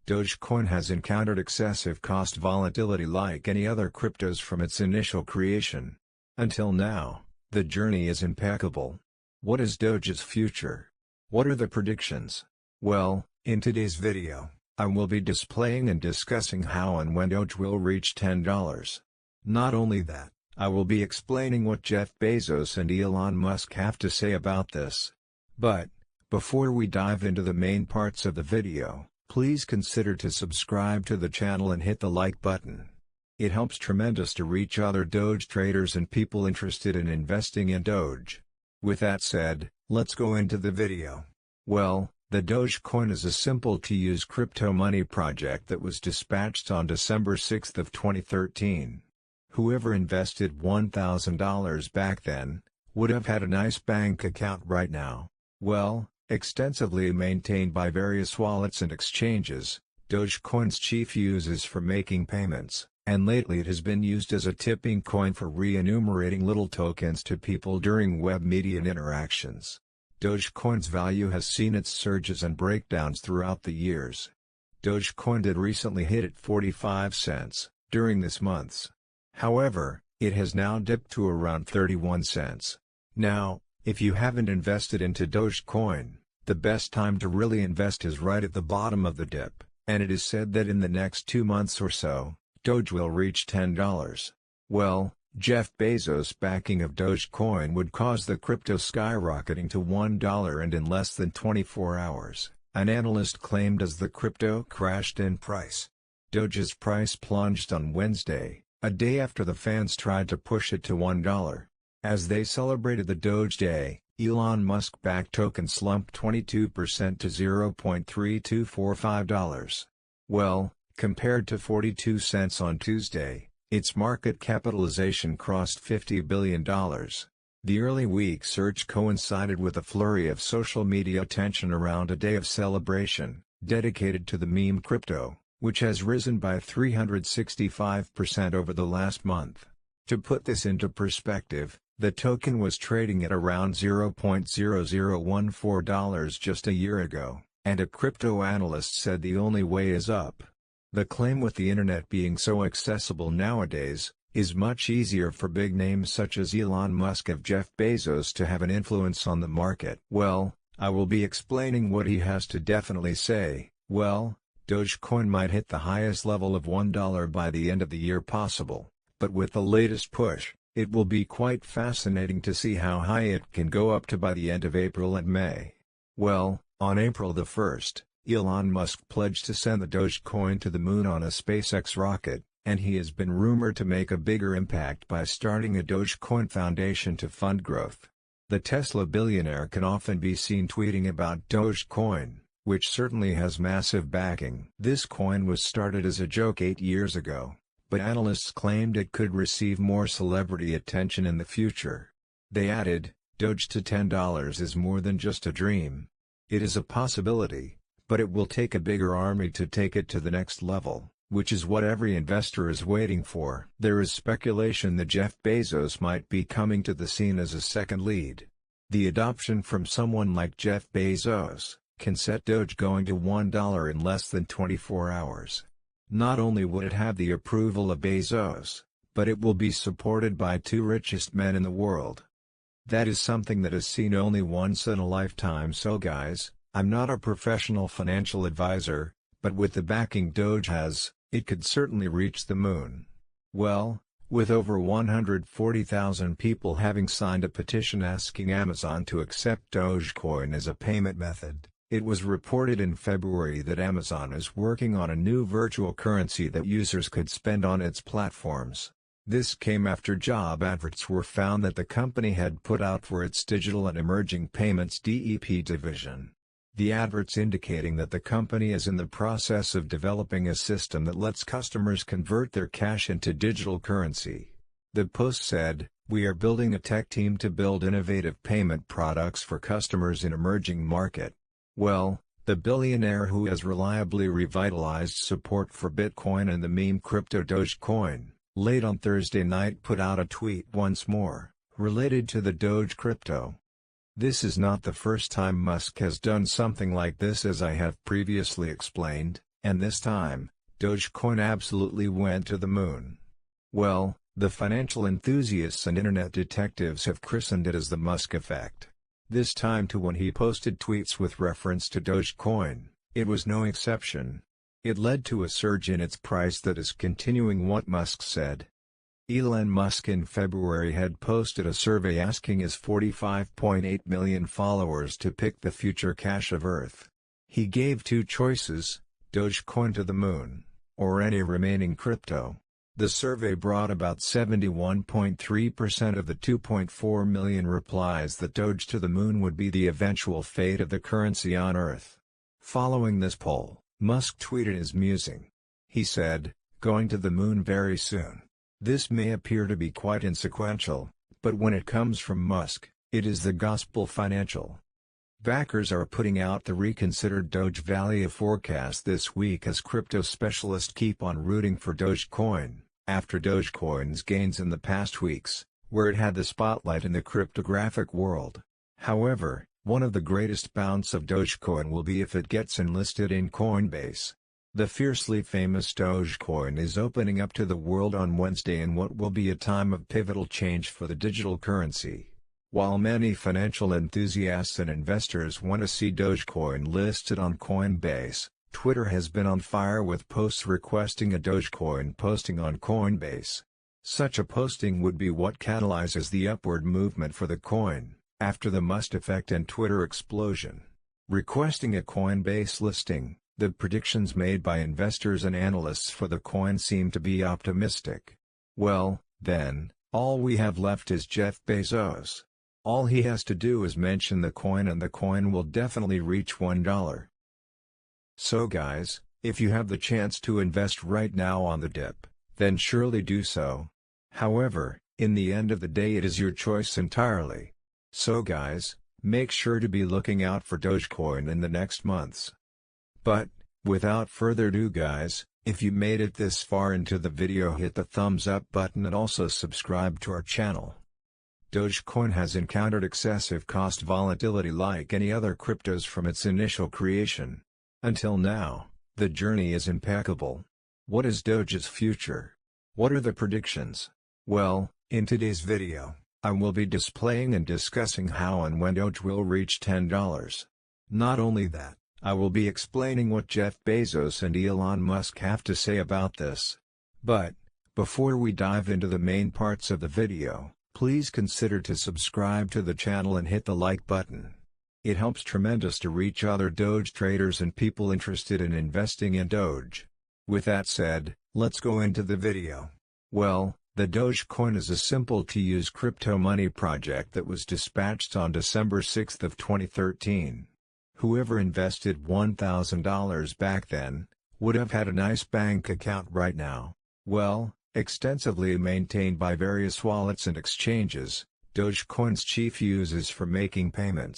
Dogecoin has encountered excessive cost volatility like any other cryptos from its initial creation. Until now, the journey is impeccable. What is Doge's future? What are the predictions? Well, in today's video, I will be displaying and discussing how and when Doge will reach $10. Not only that, I will be explaining what Jeff Bezos and Elon Musk have to say about this. But, before we dive into the main parts of the video, please consider to subscribe to the channel and hit the like button. It helps tremendous to reach other Doge traders and people interested in investing in Doge. With that said, let's go into the video. Well, the Dogecoin is a simple-to-use crypto money project that was dispatched on December 6 of 2013. Whoever invested $1,000 back then, would have had a nice bank account right now. Well, extensively maintained by various wallets and exchanges, Dogecoin's chief use is for making payments, and lately it has been used as a tipping coin for re-enumerating little tokens to people during web media interactions. Dogecoin's value has seen its surges and breakdowns throughout the years. Dogecoin did recently hit at 45 cents, during this month's. However, it has now dipped to around 31 cents. Now, if you haven't invested into Dogecoin, the best time to really invest is right at the bottom of the dip, and it is said that in the next 2 months or so, Doge will reach $10. Well, Jeff Bezos' backing of Dogecoin would cause the crypto skyrocketing to $1 and in less than 24 hours, an analyst claimed as the crypto crashed in price. Doge's price plunged on Wednesday, a day after the fans tried to push it to $1. As they celebrated the Doge Day, Elon Musk-backed token slumped 22% to $0.3245. Well, compared to 42 cents on Tuesday, its market capitalization crossed $50 billion. The early week surge coincided with a flurry of social media attention around a day of celebration, dedicated to the meme crypto, which has risen by 365% over the last month. To put this into perspective, the token was trading at around $0.0014 just a year ago, and a crypto analyst said the only way is up. The claim with the internet being so accessible nowadays, is much easier for big names such as Elon Musk and Jeff Bezos to have an influence on the market. Well, I will be explaining what he has to definitely say. Well, Dogecoin might hit the highest level of $1 by the end of the year possible, but with the latest push, it will be quite fascinating to see how high it can go up to by the end of April and May. Well, on April the 1st, Elon Musk pledged to send the Dogecoin to the moon on a SpaceX rocket, and he has been rumored to make a bigger impact by starting a Dogecoin foundation to fund growth. The Tesla billionaire can often be seen tweeting about Dogecoin, which certainly has massive backing. This coin was started as a joke 8 years ago, but analysts claimed it could receive more celebrity attention in the future. They added, Doge to $10 is more than just a dream. It is a possibility, but it will take a bigger army to take it to the next level, which is what every investor is waiting for. There is speculation that Jeff Bezos might be coming to the scene as a second lead. The adoption from someone like Jeff Bezos can set Doge going to $1 in less than 24 hours. Not only will it have the approval of Bezos, but it will be supported by 2 richest men in the world. That is something that is seen only once in a lifetime. So guys, I'm not a professional financial advisor, but with the backing Doge has, it could certainly reach the moon. Well, with over 140,000 people having signed a petition asking Amazon to accept Dogecoin as a payment method, it was reported in February that Amazon is working on a new virtual currency that users could spend on its platforms. This came after job adverts were found that the company had put out for its Digital and Emerging Payments (DEP) division. The adverts indicating that the company is in the process of developing a system that lets customers convert their cash into digital currency. The post said, "We are building a tech team to build innovative payment products for customers in emerging market." Well, the billionaire who has reliably revitalized support for Bitcoin and the meme crypto Dogecoin, late on Thursday night put out a tweet once more, related to the Doge crypto. This is not the first time Musk has done something like this. As I have previously explained, And this time, Dogecoin absolutely went to the moon. Well, the financial enthusiasts and internet detectives have christened it as the Musk effect. This time too, when he posted tweets with reference to Dogecoin, it was no exception. It led to a surge in its price that is continuing what Musk said. Elon Musk in February had posted a survey asking his 45.8 million followers to pick the future cash of Earth. He gave two choices: Dogecoin to the moon, or any remaining crypto. The survey brought about 71.3% of the 2.4 million replies that Doge to the moon would be the eventual fate of the currency on Earth. Following this poll, Musk tweeted his musing. He said, "Going to the moon very soon." This may appear to be quite inconsequential, but when it comes from Musk, it is the gospel financial. Backers are putting out the reconsidered Doge value forecast this week as crypto specialists keep on rooting for Dogecoin, after Dogecoin's gains in the past weeks, where it had the spotlight in the cryptographic world. However, one of the greatest bounce of Dogecoin will be if it gets enlisted in Coinbase. The fiercely famous Dogecoin is opening up to the world on Wednesday in what will be a time of pivotal change for the digital currency. While many financial enthusiasts and investors want to see Dogecoin listed on Coinbase, Twitter has been on fire with posts requesting a Dogecoin posting on Coinbase. Such a posting would be what catalyzes the upward movement for the coin, after the Musk effect and Twitter explosion. Requesting a Coinbase listing, the predictions made by investors and analysts for the coin seem to be optimistic. Well, then, all we have left is Jeff Bezos. All he has to do is mention the coin and the coin will definitely reach $1. So guys, if you have the chance to invest right now on the dip, then surely do so. However, in the end of the day it is your choice entirely. So guys, make sure to be looking out for Dogecoin in the next months. But, without further ado guys, if you made it this far into the video, hit the thumbs up button and also subscribe to our channel. Dogecoin has encountered excessive cost volatility like any other cryptos from its initial creation. Until now, the journey is impeccable. What is Doge's future? What are the predictions? Well, in today's video, I will be displaying and discussing how and when Doge will reach $10. Not only that, I will be explaining what Jeff Bezos and Elon Musk have to say about this. But, before we dive into the main parts of the video, please consider to subscribe to the channel and hit the like button. It helps tremendous to reach other Doge traders and people interested in investing in Doge. With that said, let's go into the video. Well, the Dogecoin is a simple-to-use crypto money project that was dispatched on December 6 of 2013. Whoever invested $1,000 back then, would have had a nice bank account right now. Well, extensively maintained by various wallets and exchanges, Dogecoin's chief use is for making payments.